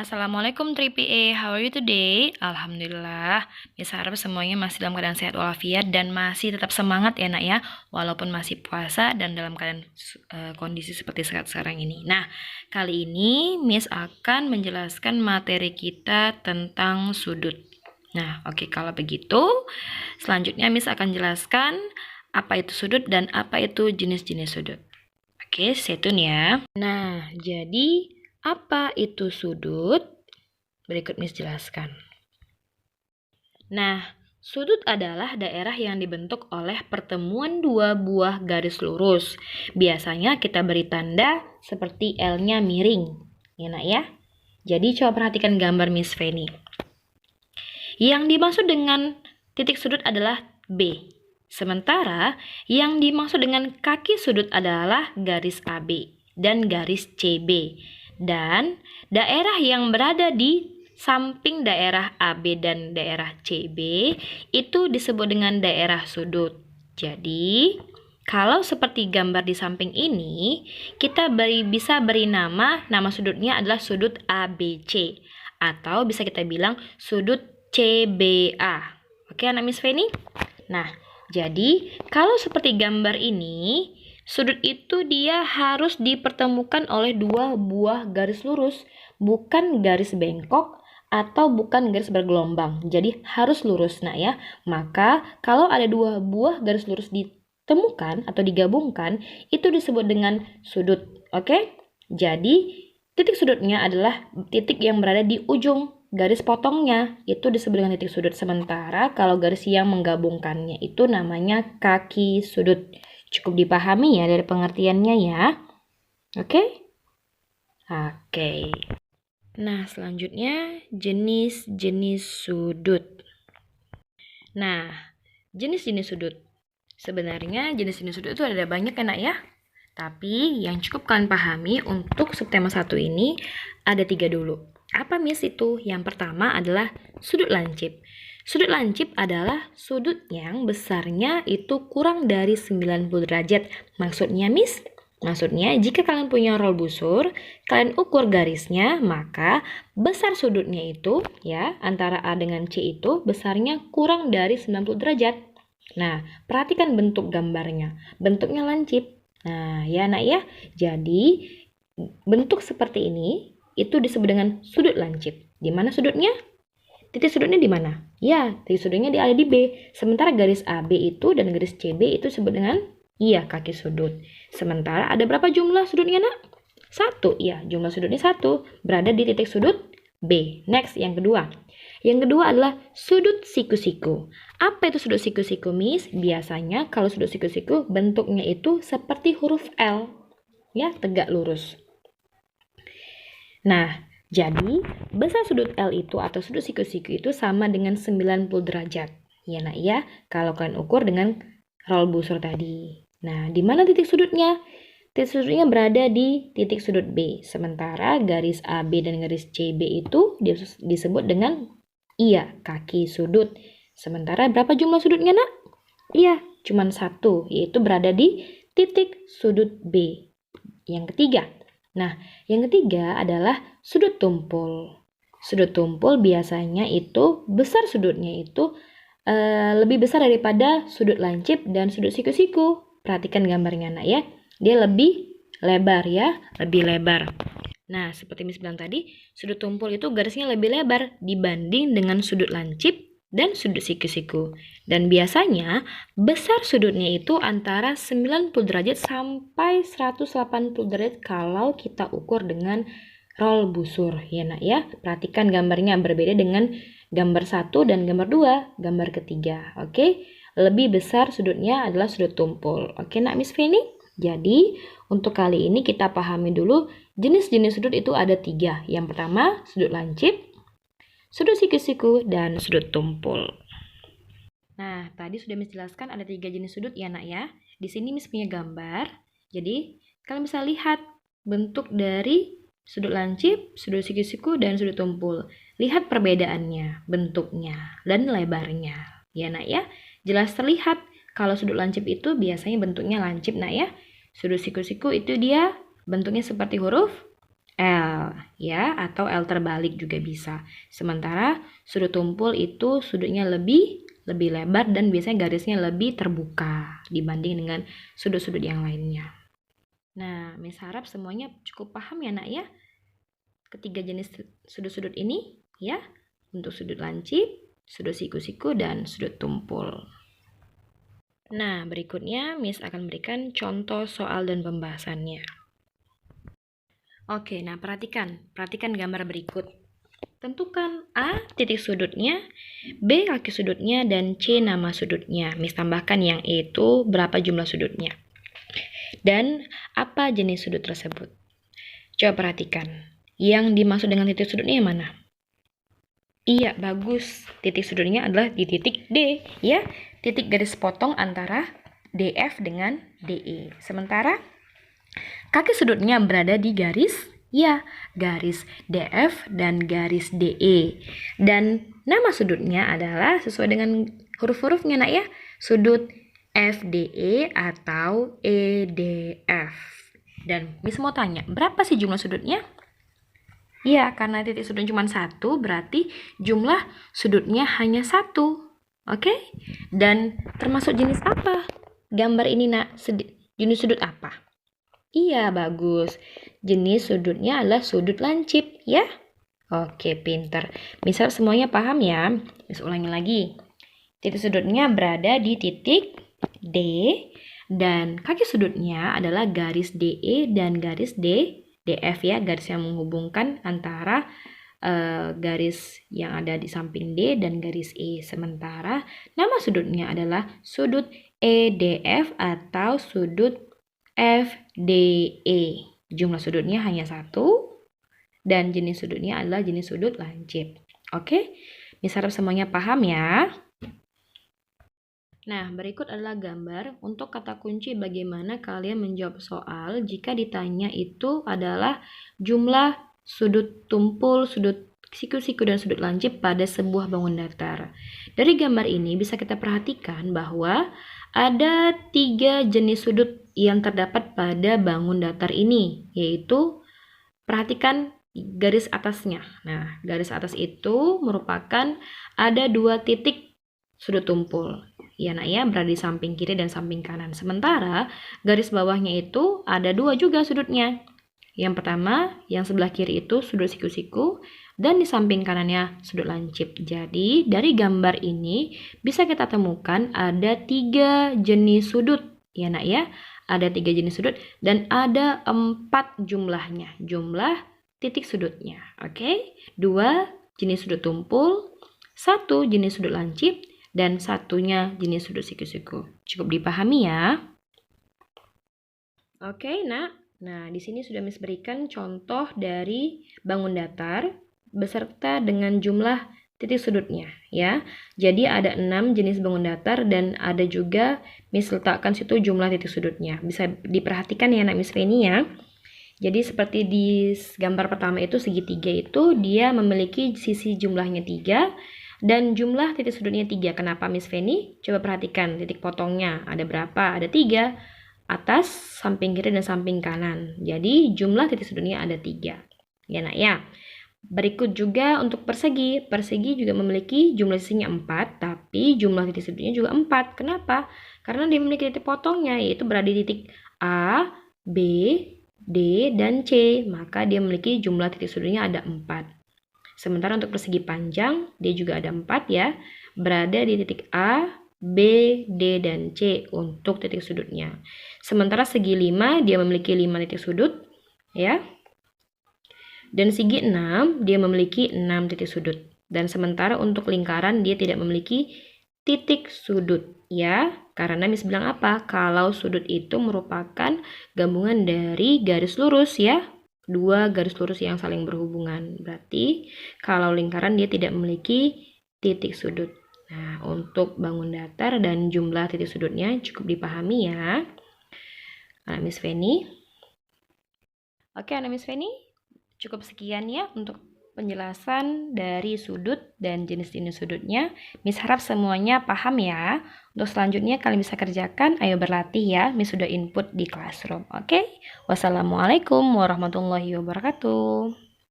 Assalamualaikum 3PA, how are you today? Alhamdulillah, Miss harap semuanya masih dalam keadaan sehat walafiat dan masih tetap semangat ya nak ya, walaupun masih puasa dan dalam keadaan kondisi seperti sekarang ini. Nah, kali ini Miss akan menjelaskan materi kita tentang sudut. Nah, oke, kalau begitu, selanjutnya Miss akan jelaskan apa itu sudut dan apa itu jenis-jenis sudut. Oke, stay tune ya. Nah, jadi apa itu sudut? Berikut Miss jelaskan. Nah, sudut adalah daerah yang dibentuk oleh pertemuan dua buah garis lurus. Biasanya kita beri tanda seperti L-nya miring. Ya nak ya? Jadi coba perhatikan gambar Miss Feni. Yang dimaksud dengan titik sudut adalah B. Sementara yang dimaksud dengan kaki sudut adalah garis AB dan garis CB. Dan daerah yang berada di samping daerah AB dan daerah CB itu disebut dengan daerah sudut. Jadi, kalau seperti gambar di samping ini, kita bisa beri nama sudutnya adalah sudut ABC atau bisa kita bilang sudut CBA. Oke, anak Miss Feni? Nah, jadi kalau seperti gambar ini, sudut itu dia harus dipertemukan oleh dua buah garis lurus, bukan garis bengkok atau bukan garis bergelombang. Jadi harus lurus nak ya. Maka kalau ada dua buah garis lurus ditemukan atau digabungkan, itu disebut dengan sudut. Oke? Jadi titik sudutnya adalah titik yang berada di ujung garis potongnya, itu disebut dengan titik sudut. Sementara kalau garis yang menggabungkannya itu namanya kaki sudut. Cukup dipahami ya dari pengertiannya ya. Oke? Oke. Nah, selanjutnya jenis-jenis sudut. Nah, jenis-jenis sudut. Sebenarnya jenis-jenis sudut itu ada banyak ya nak ya. Tapi yang cukup kalian pahami untuk subtema 1 ini ada 3 dulu. Apa Miss itu? Yang pertama adalah sudut lancip. Sudut lancip adalah sudut yang besarnya itu kurang dari 90 derajat. Maksudnya Miss? Maksudnya jika kalian punya roll busur, kalian ukur garisnya, maka besar sudutnya itu ya antara A dengan C itu besarnya kurang dari 90 derajat. Nah, perhatikan bentuk gambarnya. Bentuknya lancip. Nah, ya nak ya. Jadi, bentuk seperti ini itu disebut dengan sudut lancip. Di mana sudutnya? Titik sudutnya di mana? Ya, titik sudutnya ada di B. Sementara garis AB itu dan garis CB itu disebut dengan kaki sudut. Sementara ada berapa jumlah sudutnya nak? 1. Ya, jumlah sudutnya 1. Berada di titik sudut B. Next, yang kedua. Yang kedua adalah sudut siku-siku. Apa itu sudut siku-siku, Miss? Biasanya kalau sudut siku-siku bentuknya itu seperti huruf L. Ya, tegak lurus. Nah, jadi besar sudut L itu atau sudut siku-siku itu sama dengan 90 derajat. Ya nak ya, kalau kalian ukur dengan roll busur tadi. Nah, di mana titik sudutnya? Titik sudutnya berada di titik sudut B. Sementara garis AB dan garis CB itu disebut dengan kaki sudut. Sementara berapa jumlah sudutnya nak? Iya, cuma 1, yaitu berada di titik sudut B. Yang ketiga. Nah, yang ketiga adalah sudut tumpul. Sudut tumpul biasanya itu besar sudutnya itu lebih besar daripada sudut lancip dan sudut siku-siku. Perhatikan gambarnya nak ya. Dia lebih lebar ya, lebih lebar. Nah, seperti Miss bilang tadi, sudut tumpul itu garisnya lebih lebar dibanding dengan sudut lancip dan sudut siku-siku. Dan biasanya besar sudutnya itu antara 90 derajat sampai 180 derajat kalau kita ukur dengan roll busur. Ya nak ya, perhatikan gambarnya berbeda dengan gambar 1 dan gambar 2, gambar ketiga. Oke, lebih besar sudutnya adalah sudut tumpul. Oke nak Miss Feni? Jadi, untuk kali ini kita pahami dulu jenis-jenis sudut itu ada 3. Yang pertama, sudut lancip, sudut siku-siku, dan sudut tumpul. Nah, tadi sudah Miss jelaskan ada 3 jenis sudut ya nak ya. Di sini Miss punya gambar. Jadi, kalian bisa lihat bentuk dari sudut lancip, sudut siku-siku, dan sudut tumpul. Lihat perbedaannya, bentuknya, dan lebarnya. Ya nak ya, jelas terlihat kalau sudut lancip itu biasanya bentuknya lancip nak ya. Sudut siku-siku itu dia bentuknya seperti huruf L ya, atau L terbalik juga bisa. Sementara sudut tumpul itu sudutnya lebih lebar dan biasanya garisnya lebih terbuka dibanding dengan sudut-sudut yang lainnya. Nah, Miss harap semuanya cukup paham ya nak ya, ketiga jenis sudut-sudut ini ya, untuk sudut lancip, sudut siku-siku, dan sudut tumpul. Nah, berikutnya Miss akan berikan contoh soal dan pembahasannya. Oke, nah perhatikan gambar berikut. Tentukan A titik sudutnya, B kaki sudutnya, dan C nama sudutnya. Miss tambahkan yang E itu berapa jumlah sudutnya. Dan apa jenis sudut tersebut. Coba perhatikan. Yang dimaksud dengan titik sudutnya yang mana? Iya, bagus. Titik sudutnya adalah di titik D, ya. Titik garis potong antara DF dengan DE. Sementara kaki sudutnya berada di garis, ya, garis DF dan garis DE. Dan nama sudutnya adalah sesuai dengan huruf-hurufnya nak ya, sudut FDE atau EDF. Dan Miss mau tanya, berapa sih jumlah sudutnya? Ya, karena titik sudut cuma satu, berarti jumlah sudutnya hanya satu. Oke? Dan termasuk jenis apa? Gambar ini nak, jenis sudut apa? Iya, bagus. Jenis sudutnya adalah sudut lancip, ya? Oke, pinter. Misal semuanya paham ya? Miss ulangi lagi. Titik sudutnya berada di titik D, dan kaki sudutnya adalah garis DE dan garis DF ya, garis yang menghubungkan antara garis yang ada di samping D dan garis E. Sementara nama sudutnya adalah sudut EDF atau sudut FDE. Jumlah sudutnya hanya satu dan jenis sudutnya adalah jenis sudut lancip. Oke, Miss harap semuanya paham ya. Nah, berikut adalah gambar untuk kata kunci bagaimana kalian menjawab soal jika ditanya itu adalah jumlah sudut tumpul, sudut siku-siku, dan sudut lancip pada sebuah bangun datar. Dari gambar ini bisa kita perhatikan bahwa ada 3 jenis sudut yang terdapat pada bangun datar ini, yaitu perhatikan garis atasnya. Nah, garis atas itu merupakan ada 2 titik sudut tumpul. Ya nak ya, berada di samping kiri dan samping kanan. Sementara garis bawahnya itu ada 2 juga sudutnya. Yang pertama, yang sebelah kiri itu sudut siku-siku, dan di samping kanannya sudut lancip. Jadi, dari gambar ini bisa kita temukan ada 3 jenis sudut. Ya nak ya, ada 3 jenis sudut dan ada 4 jumlahnya. Jumlah titik sudutnya. Oke, 2 jenis sudut tumpul, 1 jenis sudut lancip, dan satunya jenis sudut siku-siku. Cukup dipahami ya. Oke, nak. Nah, di sini sudah Miss berikan contoh dari bangun datar beserta dengan jumlah titik sudutnya ya. Jadi ada 6 jenis bangun datar dan ada juga Miss letakkan situ jumlah titik sudutnya. Bisa diperhatikan ya nak Miss Reni ya. Jadi seperti di gambar pertama itu segitiga itu dia memiliki sisi jumlahnya 3 dan jumlah titik sudutnya 3. Kenapa Miss Feni? Coba perhatikan titik potongnya ada berapa? Ada 3. Atas, samping kiri, dan samping kanan. Jadi jumlah titik sudutnya ada 3. Ya nak ya. Berikut juga untuk persegi. Persegi juga memiliki jumlah sisinya 4, tapi jumlah titik sudutnya juga 4. Kenapa? Karena dia memiliki titik potongnya, yaitu berada di titik A, B, D, dan C. Maka dia memiliki jumlah titik sudutnya ada 4. Sementara untuk persegi panjang, dia juga ada 4 ya. Berada di titik A, B, D, dan C untuk titik sudutnya. Sementara segi 5 dia memiliki 5 titik sudut ya. Dan segi 6 dia memiliki 6 titik sudut. Dan sementara untuk lingkaran dia tidak memiliki titik sudut ya. Karena Miss bilang apa? Kalau sudut itu merupakan gabungan dari garis lurus ya. 2 garis lurus yang saling berhubungan. Berarti kalau lingkaran dia tidak memiliki titik sudut. Nah, untuk bangun datar dan jumlah titik sudutnya cukup dipahami ya. Anak Miss Feni. Oke, Anak Miss Feni, cukup sekian ya untuk penjelasan dari sudut dan jenis-jenis sudutnya. Miss harap semuanya paham ya. Untuk selanjutnya kalian bisa kerjakan, ayo berlatih ya. Miss sudah input di classroom. Oke? Wassalamualaikum warahmatullahi wabarakatuh.